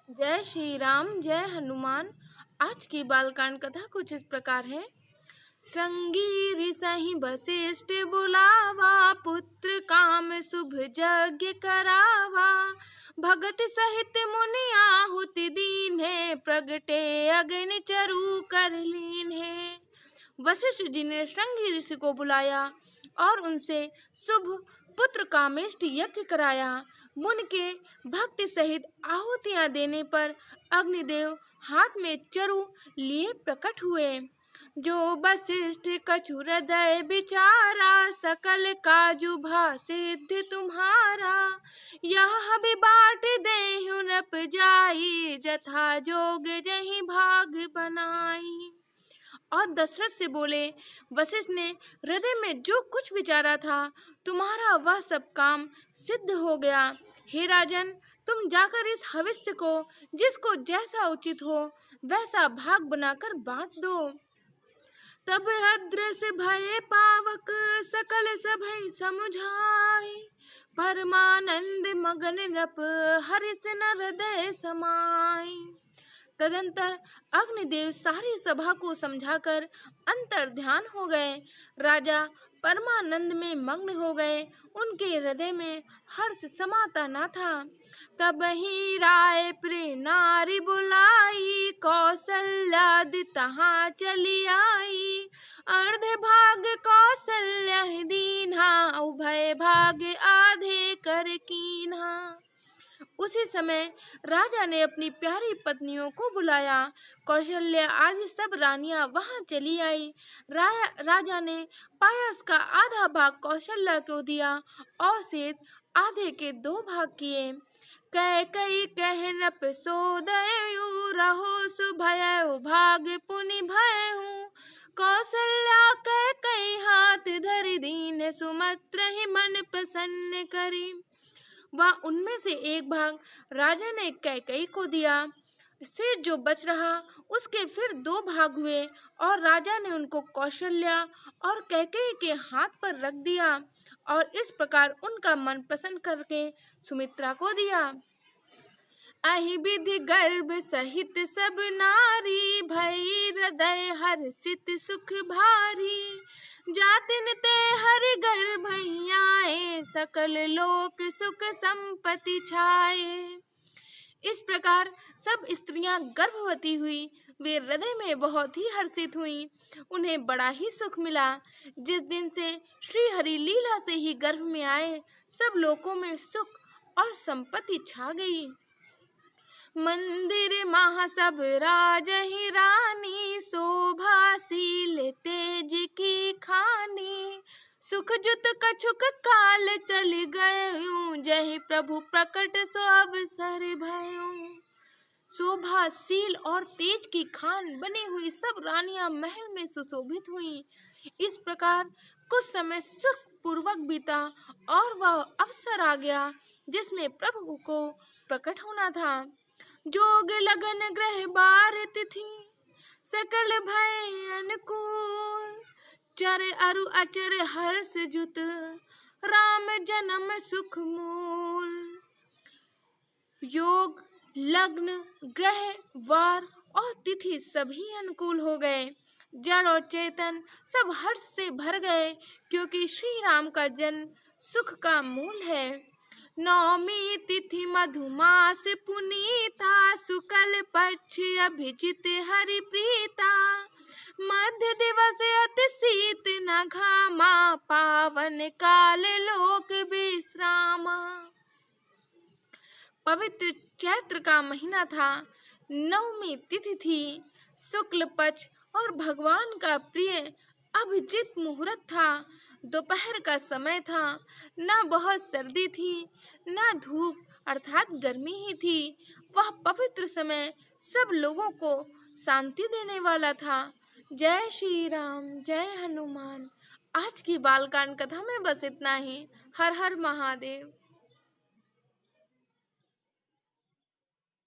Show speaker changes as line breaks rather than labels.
जय श्री राम जय हनुमान। आज की बालकांड कथा कुछ इस प्रकार है। श्रृंगी ऋषि वशिष्ठ बुलावा, पुत्र काम शुभ यज्ञ करावा। भगत सहित मुनि आहुति दीन है, प्रगटे अग्नि चरु कर लीन है। वशिष्ठ जी ने श्रृंगी ऋषि को बुलाया और उनसे शुभ पुत्र कामेष्टि यज्ञ कराया। मुनि के भक्ति सहित आहुतियां देने पर अग्निदेव हाथ में चरु लिए प्रकट हुए। जो वशिष्ठ कछु हृदय विचारा, सकल काजु भा सिद्धि तुम्हारा। यह भी बाट देहु नप जाई, जथा जोग जहि भाग बनाई। और दशरथ से बोले, वशिष्ठ ने हृदय में जो कुछ विचारा था, तुम्हारा वह सब काम सिद्ध हो गया। हे राजन, तुम जाकर इस हविष्य को जिसको जैसा उचित हो वैसा भाग बनाकर बांट दो। तब अद्रस भये पावक, सकल सभै समुझाई। परमानंद मगन नृप, हरिष न हृदय समाई। तदंतर अग्निदेव सारी सभा को समझाकर अंतर ध्यान हो गए। राजा परमानंद में मग्न हो गए। उनके हृदय में हर्ष समाता न था। तब ही राय प्रिय नारी बुलाई, कौशल्यादि तहाँ चली आई। अर्ध भाग कौशल्या दीन्हा, उभय भाग आधे कर कीन्हा। उसी समय राजा ने अपनी प्यारी पत्नियों को बुलाया। कौशल्या आदि सब रानियां वहां चली आई। राजा ने पायस का आधा भाग कौशल्या को दिया और शेष आधे के 2 भाग किए। कैकई कहनप सोदयु, रहो सुभयउ भाग पुनि भयहु। कौशल्या कैकई हाथ धरि दीन, सुमत्र ही मन प्रसन्न करी। वह उनमें से एक भाग राजा ने कैकई को दिया। से जो बच रहा उसके फिर 2 भाग हुए और राजा ने उनको कौशल्या और कैकई के हाथ पर रख दिया और इस प्रकार उनका मन पसंद करके सुमित्रा को दिया। अहि विधि गर्भ सहित सब नारी, भई हृदय हर्षित सुख भारी। जातिन ते हरि गर्भ आए, सकल लोक सुख संपत्ति छाए। इस प्रकार सब स्त्रियां गर्भवती हुई। वे हृदय में बहुत ही हर्षित हुईं। उन्हें बड़ा ही सुख मिला। जिस दिन से श्री हरि लीला से ही गर्भ में आए, सब लोकों में सुख और संपत्ति छा गई। मंदिर महा सब राज ही रानी, शोभाशील तेज की खानी। सुख जुत कछुक काल चल गयूं, जहि प्रभु प्रकट सो अवसर भयूं। शोभाशील और तेज की खान बनी हुई सब रानियां महल में सुशोभित हुईं। इस प्रकार कुछ समय सुख पूर्वक बीता और वह अवसर आ गया जिसमें प्रभु को प्रकट होना था। जोग लगन ग्रह बार तिथि, सकल भय अनुकूल। चर अरु अचर हर्ष जुत, राम जन्म सुख मूल। योग, लग्न, ग्रह, वार और तिथि सभी अनुकूल हो गए। जड़ और चेतन सब हर्ष से भर गए, क्योंकि श्री राम का जन्म सुख का मूल है। नवमी तिथि मधुमास पुनीता, शुक्ल पक्ष अभिजित हरि प्रीता। मध्य दिवस अति शीत न घामा, पावन काल लोक विश्रामा। पवित्र चैत्र का महीना था। नवमी तिथि थी, शुक्ल पक्ष और भगवान का प्रिय अभिजित मुहूर्त था। दोपहर का समय था। न बहुत सर्दी थी न धूप अर्थात गर्मी ही थी। वह पवित्र समय सब लोगों को शांति देने वाला था। जय श्री राम जय हनुमान। आज की बालकांड कथा में बस इतना ही। हर हर महादेव।